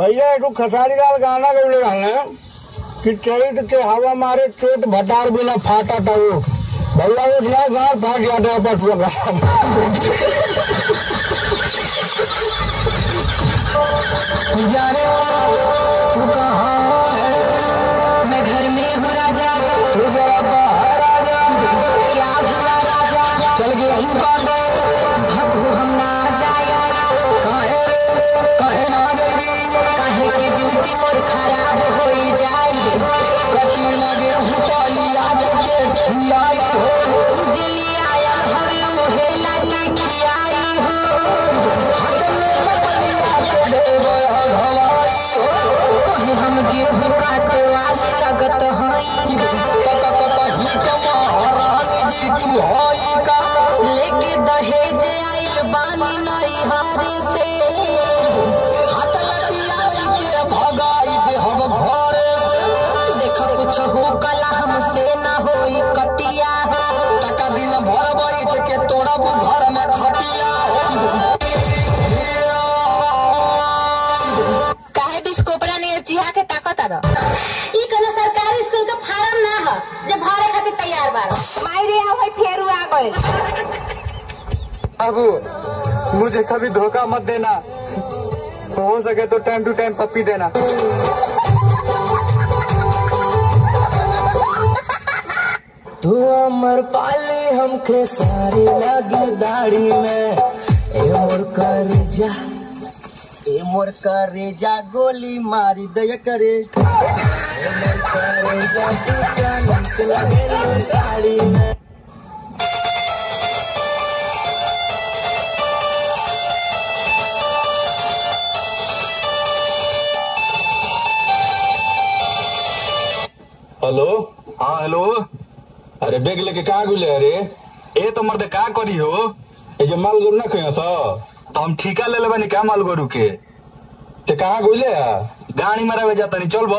भैया एक खसारी लाल गाना गौले रहने कि चैत के हवा मारे चोट भटार बिना फाटा था वो भैया वो ना गाँव फाट जाता है पटुआ जाने तू कहाँ है? मैं घर में हूँ राजा, तू जरा बाहर आ जा। क्या हुआ राजा? चल गया भगू हम ना जाया। कहे ना देवी, कहे की ब्यूटी मोर खराब हो जाए। कटी लगे हूँ पालिया के खिलाई हो जिली आया हरे मोहे लागे खियाई हो हम गेहूं काटे वाली लगत हई लेके दहेज आइल बानी नई हारे से हाथ लतियाई के भगाई दे हम घरे से। देख कुछ हो कला हमसे ना होई कटिया टका दिन भर बैठ के तोड़ब घर में खटिया। बिस्कोपरा ने चिहा के ताकत आ ई कोनो सरकारी स्कूल का फार्म ना है जे भरे खातिर तैयार बा। माई रे आ फेरू आ गए। बाबू मुझे कभी धोखा मत देना, हो सके तो टाइम टू टाइम पप्पी देना। तू अमर पाली हमके सारी लगी दाढ़ी में ए मोर करेजा गोली मारी दया करे साड़ी में। हेलो। हाँ हेलो। अरे बैग लेके कहाँ गुले? अरे ए तो मर्द का करी हो? ये जो माल गोल ना कहीं सा तो हम ठीका ले लेबा क्या माल गोरू के? ते कहाँ गुले? गाड़ी मरावे जाता नहीं चल बो।